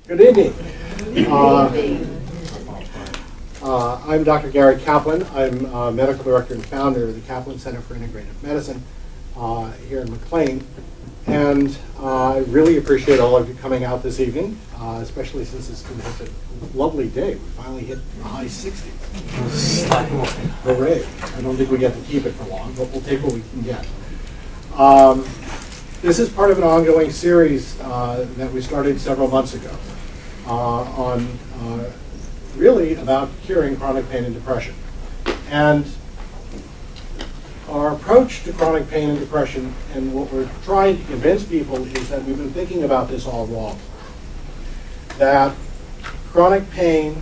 Good evening. I'm Dr. Gary Kaplan. I'm Medical Director and Founder of the Kaplan Center for Integrative Medicine here in McLean. And I really appreciate all of you coming out this evening, especially since it's been such a lovely day. We finally hit the high 60s. Hooray. I don't think we get to keep it for long, but we'll take what we can get. This is part of an ongoing series that we started several months ago on really about curing chronic pain and depression. And our approach to chronic pain and depression, and what we're trying to convince people, is that we've been thinking about this all wrong. That chronic pain,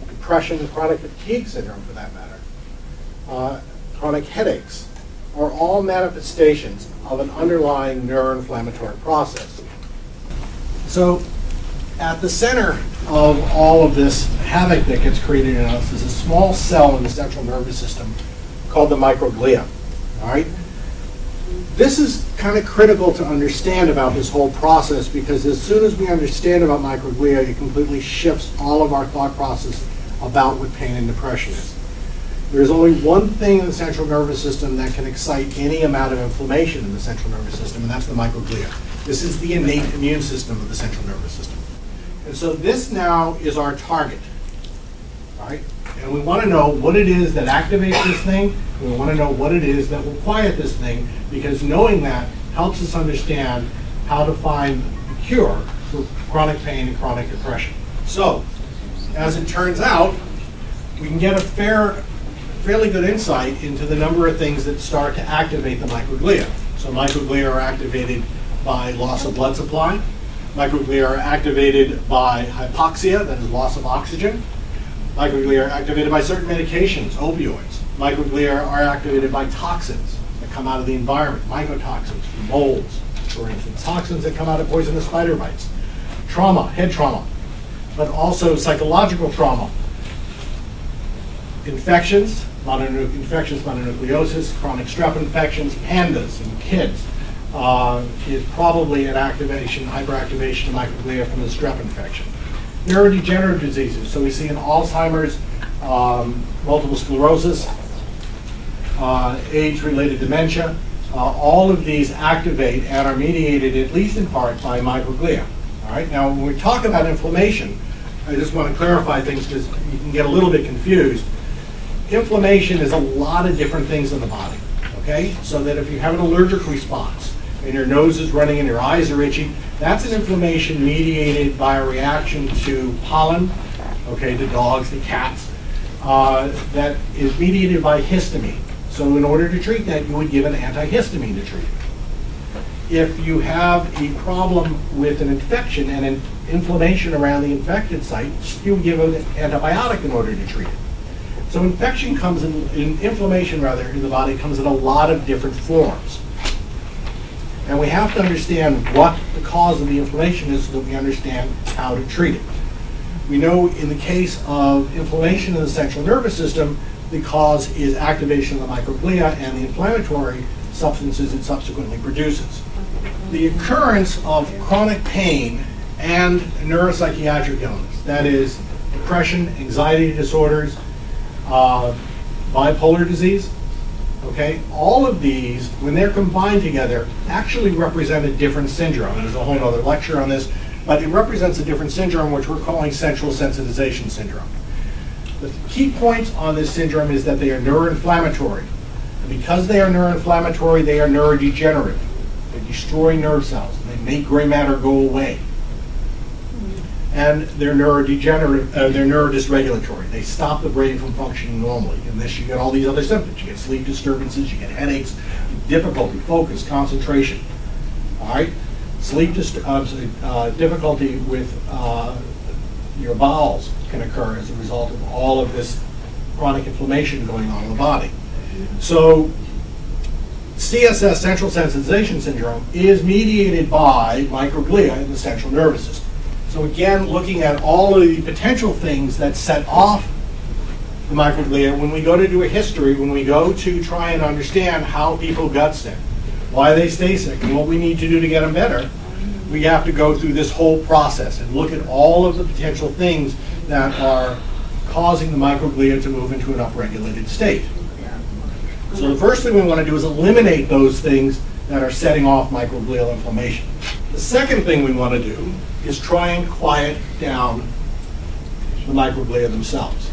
depression, and chronic fatigue syndrome, for that matter, chronic headaches, are all manifestations of an underlying neuroinflammatory process. So at the center of all of this havoc that gets created in us is a small cell in the central nervous system called the microglia. All right? This is kind of critical to understand about this whole process, because as soon as we understand about microglia, it completely shifts all of our thought process about what pain and depression is. There's only one thing in the central nervous system that can excite any amount of inflammation in the central nervous system, and that's the microglia. This is the innate immune system of the central nervous system. And so this now is our target, all right? And we want to know what it is that activates this thing, and we want to know what it is that will quiet this thing, because knowing that helps us understand how to find the cure for chronic pain and chronic depression. So, as it turns out, we can get a fairly good insight into the number of things that start to activate the microglia. So microglia are activated by loss of blood supply. Microglia are activated by hypoxia, that is loss of oxygen. Microglia are activated by certain medications, opioids. Microglia are activated by toxins that come out of the environment, mycotoxins from molds, for instance, toxins that come out of poisonous spider bites, trauma, head trauma, but also psychological trauma, infections, mononucleosis, chronic strep infections, pandas in kids is probably an activation, hyperactivation of microglia from the strep infection. Neurodegenerative diseases, so we see in Alzheimer's, multiple sclerosis, age-related dementia, all of these activate and are mediated, at least in part, by microglia. All right. Now, when we talk about inflammation, I just want to clarify things because you can get a little bit confused. Inflammation is a lot of different things in the body, okay? So that if you have an allergic response and your nose is running and your eyes are itchy, that's an inflammation mediated by a reaction to pollen, okay, to dogs, to cats, that is mediated by histamine. So in order to treat that, you would give an antihistamine to treat it. If you have a problem with an infection and an inflammation around the infected site, you would give an antibiotic in order to treat it. So infection comes inflammation rather, in the body comes in a lot of different forms. And we have to understand what the cause of the inflammation is so that we understand how to treat it. We know in the case of inflammation in the central nervous system, the cause is activation of the microglia and the inflammatory substances it subsequently produces. The occurrence of chronic pain and neuropsychiatric illness, that is depression, anxiety disorders, bipolar disease, okay, all of these, when they're combined together, actually represent a different syndrome. And there's a whole other lecture on this, but it represents a different syndrome, which we're calling central sensitization syndrome. The key point on this syndrome is that they are neuroinflammatory. And because they are neuroinflammatory, they are neurodegenerative. They destroy nerve cells. They make gray matter go away. And they're neurodegenerative, they're neurodysregulatory. They stop the brain from functioning normally. And this, you get all these other symptoms. You get sleep disturbances, you get headaches, difficulty, focus, concentration. All right? Difficulty with your bowels can occur as a result of all of this chronic inflammation going on in the body. So CSS, central sensitization syndrome, is mediated by microglia in the central nervous system. So again, looking at all of the potential things that set off the microglia, when we go to do a history, when we go to try and understand how people got sick, why they stay sick, and what we need to do to get them better, we have to go through this whole process and look at all of the potential things that are causing the microglia to move into an upregulated state. So the first thing we want to do is eliminate those things that are setting off microglial inflammation. The second thing we want to do is try and quiet down the microglia themselves.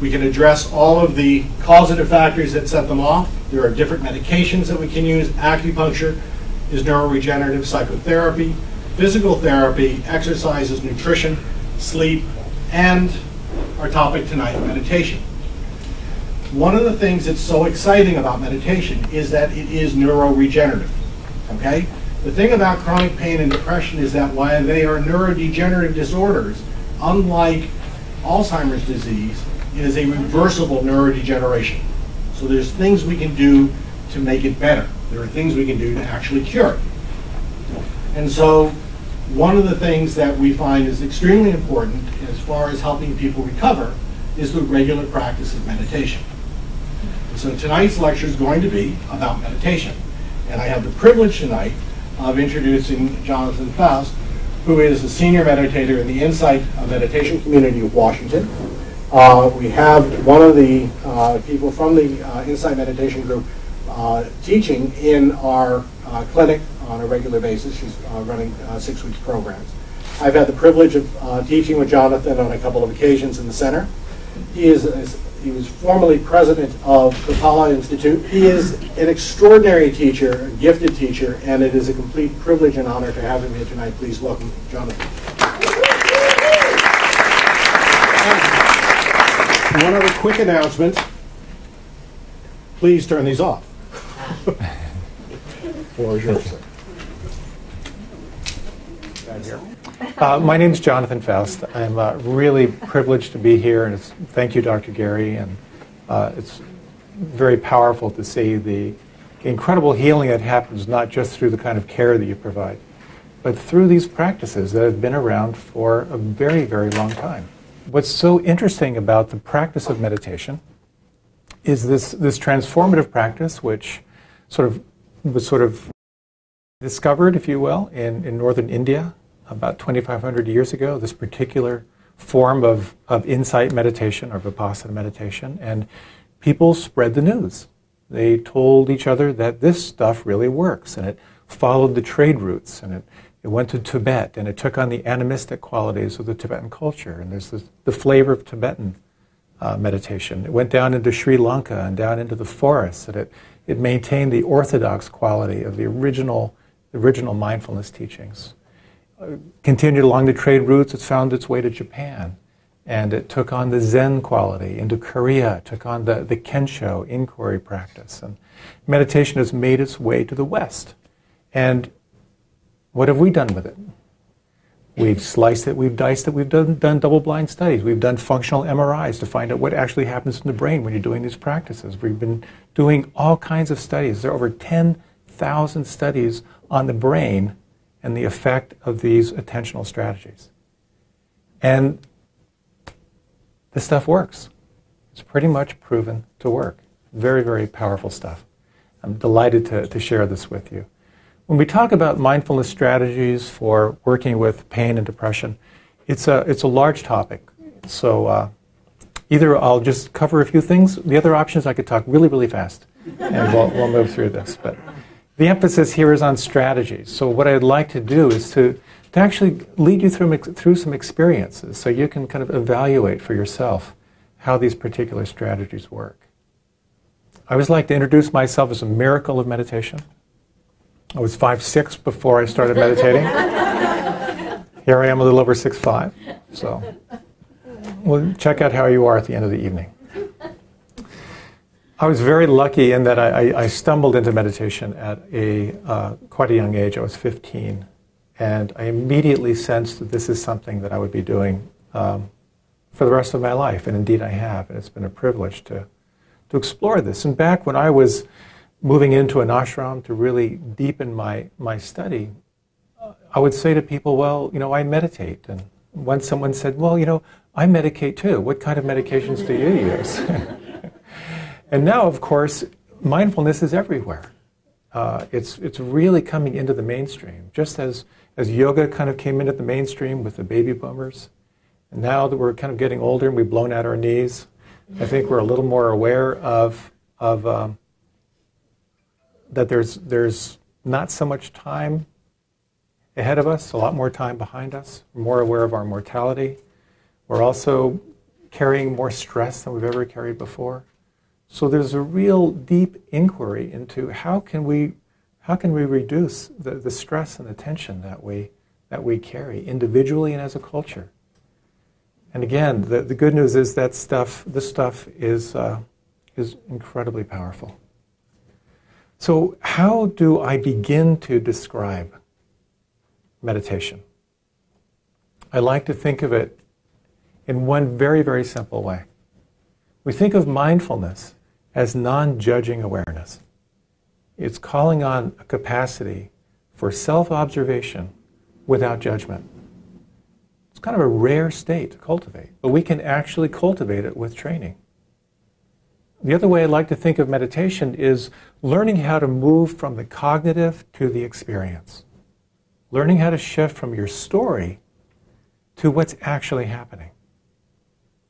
We can address all of the causative factors that set them off. There are different medications that we can use. Acupuncture is neuroregenerative, psychotherapy, physical therapy, exercises, nutrition, sleep, and our topic tonight, meditation. One of the things that's so exciting about meditation is that it is neuroregenerative, okay? The thing about chronic pain and depression is that while they are neurodegenerative disorders, unlike Alzheimer's disease, it is a reversible neurodegeneration. So there's things we can do to make it better. There are things we can do to actually cure it. And so one of the things that we find is extremely important as far as helping people recover is the regular practice of meditation. And so tonight's lecture is going to be about meditation. And I have the privilege tonight of introducing Jonathan Foust, who is a senior meditator in the Insight Meditation community of Washington. We have one of the people from the Insight Meditation group teaching in our clinic on a regular basis. She's running 6-week programs. I've had the privilege of teaching with Jonathan on a couple of occasions in the center. He was formerly president of the Pala Institute. He is an extraordinary teacher, a gifted teacher, and it is a complete privilege and honor to have him here tonight. Please welcome Jonathan. One other quick announcement. Please turn these off. Floor is yours, sir. My name is Jonathan Foust. I'm really privileged to be here, and thank you, Dr. Gary. And it's very powerful to see the incredible healing that happens not just through the kind of care that you provide, but through these practices that have been around for a very, very long time. What's so interesting about the practice of meditation is this transformative practice, which was discovered, if you will, in northern India about 2,500 years ago, this particular form of insight meditation or vipassana meditation, and people spread the news. They told each other that this stuff really works, and it followed the trade routes, and it went to Tibet, and it took on the animistic qualities of the Tibetan culture, and there's the flavor of Tibetan meditation. It went down into Sri Lanka and down into the forests, and it maintained the orthodox quality of the original mindfulness teachings. Continued along the trade routes, it's found its way to Japan, and it took on the Zen quality into Korea, took on the Kensho inquiry practice, and meditation has made its way to the West. And what have we done with it? We've sliced it, we've diced it, we've done double-blind studies, we've done functional MRIs to find out what actually happens in the brain when you're doing these practices. We've been doing all kinds of studies. There are over 10,000 studies on the brain and the effect of these attentional strategies. And this stuff works. It's pretty much proven to work. Very, very powerful stuff. I'm delighted to share this with you. When we talk about mindfulness strategies for working with pain and depression, it's a large topic. So either I'll just cover a few things. The other option is I could talk really, really fast, and we'll move through this. But the emphasis here is on strategies. So what I'd like to do is to actually lead you through some experiences so you can kind of evaluate for yourself how these particular strategies work. I always like to introduce myself as a miracle of meditation. I was 5'6" before I started meditating. Here I am a little over 6'5". So we'll check out how you are at the end of the evening. I was very lucky in that I stumbled into meditation at quite a young age. I was 15. And I immediately sensed that this is something that I would be doing for the rest of my life. And indeed I have. And it's been a privilege to explore this. And back when I was moving into an ashram to really deepen my study, I would say to people, well, I meditate. And once someone said, well, I medicate too. What kind of medications do you use? And now, of course, mindfulness is everywhere. It's really coming into the mainstream, just as yoga kind of came into the mainstream with the baby boomers. And now that we're kind of getting older and we've blown out our knees, I think we're a little more aware of that there's not so much time ahead of us, a lot more time behind us. We're more aware of our mortality. We're also carrying more stress than we've ever carried before. So there's a real deep inquiry into how can we reduce the stress and the tension that we carry individually and as a culture. And again, the good news is that this stuff is incredibly powerful. So how do I begin to describe meditation? I like to think of it in one very, very simple way. We think of mindfulness as non-judging awareness. It's calling on a capacity for self-observation without judgment. It's kind of a rare state to cultivate, but we can actually cultivate it with training. The other way I like to think of meditation is learning how to move from the cognitive to the experience. Learning how to shift from your story to what's actually happening.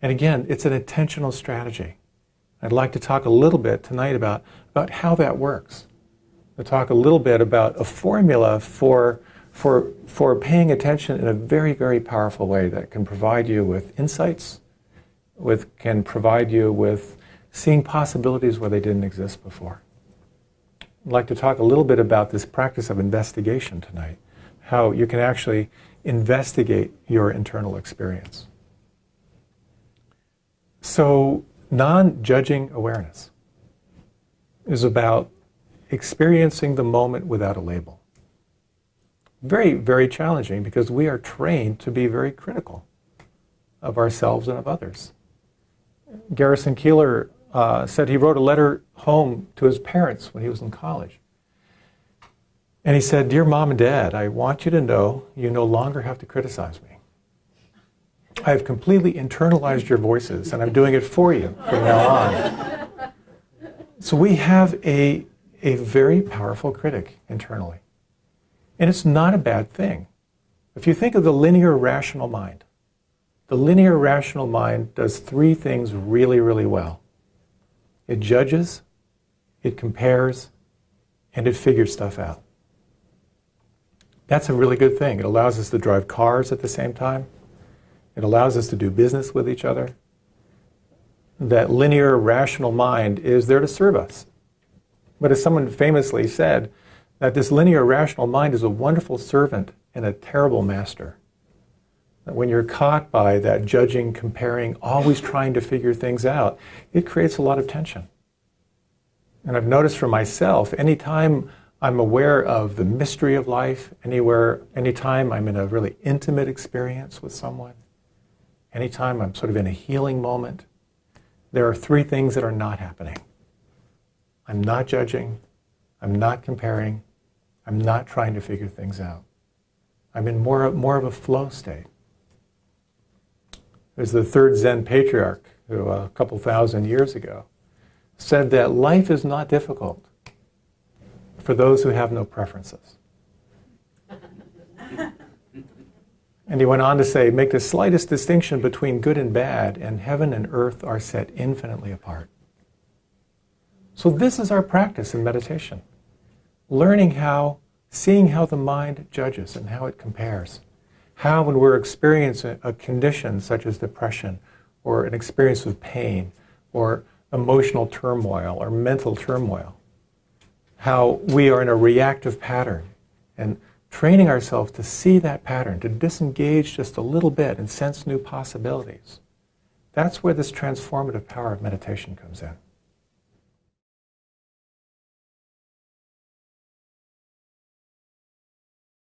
And again, it's an intentional strategy. I'd like to talk a little bit tonight about how that works. We'll talk a little bit about a formula for paying attention in a very, very powerful way that can provide you with insights, can provide you with seeing possibilities where they didn't exist before. I'd like to talk a little bit about this practice of investigation tonight, how you can actually investigate your internal experience. So, non-judging awareness is about experiencing the moment without a label. Very, very challenging because we are trained to be very critical of ourselves and of others. Garrison Keillor said he wrote a letter home to his parents when he was in college. And he said, "Dear Mom and Dad, I want you to know you no longer have to criticize me. I have completely internalized your voices, and I'm doing it for you from now on." So we have a very powerful critic internally. And it's not a bad thing. If you think of the linear rational mind, the linear rational mind does three things really, really well. It judges, it compares, and it figures stuff out. That's a really good thing. It allows us to drive cars at the same time. It allows us to do business with each other. That linear rational mind is there to serve us. But as someone famously said, that this linear rational mind is a wonderful servant and a terrible master. That when you're caught by that judging, comparing, always trying to figure things out, it creates a lot of tension. And I've noticed for myself, anytime I'm aware of the mystery of life, anytime I'm in a really intimate experience with someone, anytime I'm sort of in a healing moment, there are three things that are not happening. I'm not judging, I'm not comparing, I'm not trying to figure things out. I'm in more of a flow state. There's the third Zen patriarch who a couple thousand years ago said that life is not difficult for those who have no preferences. And he went on to say, make the slightest distinction between good and bad, and heaven and earth are set infinitely apart. So this is our practice in meditation. Seeing how the mind judges and how it compares. How when we're experiencing a condition such as depression, or an experience of pain, or emotional turmoil, or mental turmoil, how we are in a reactive pattern, and training ourselves to see that pattern, to disengage just a little bit and sense new possibilities. That's where this transformative power of meditation comes in.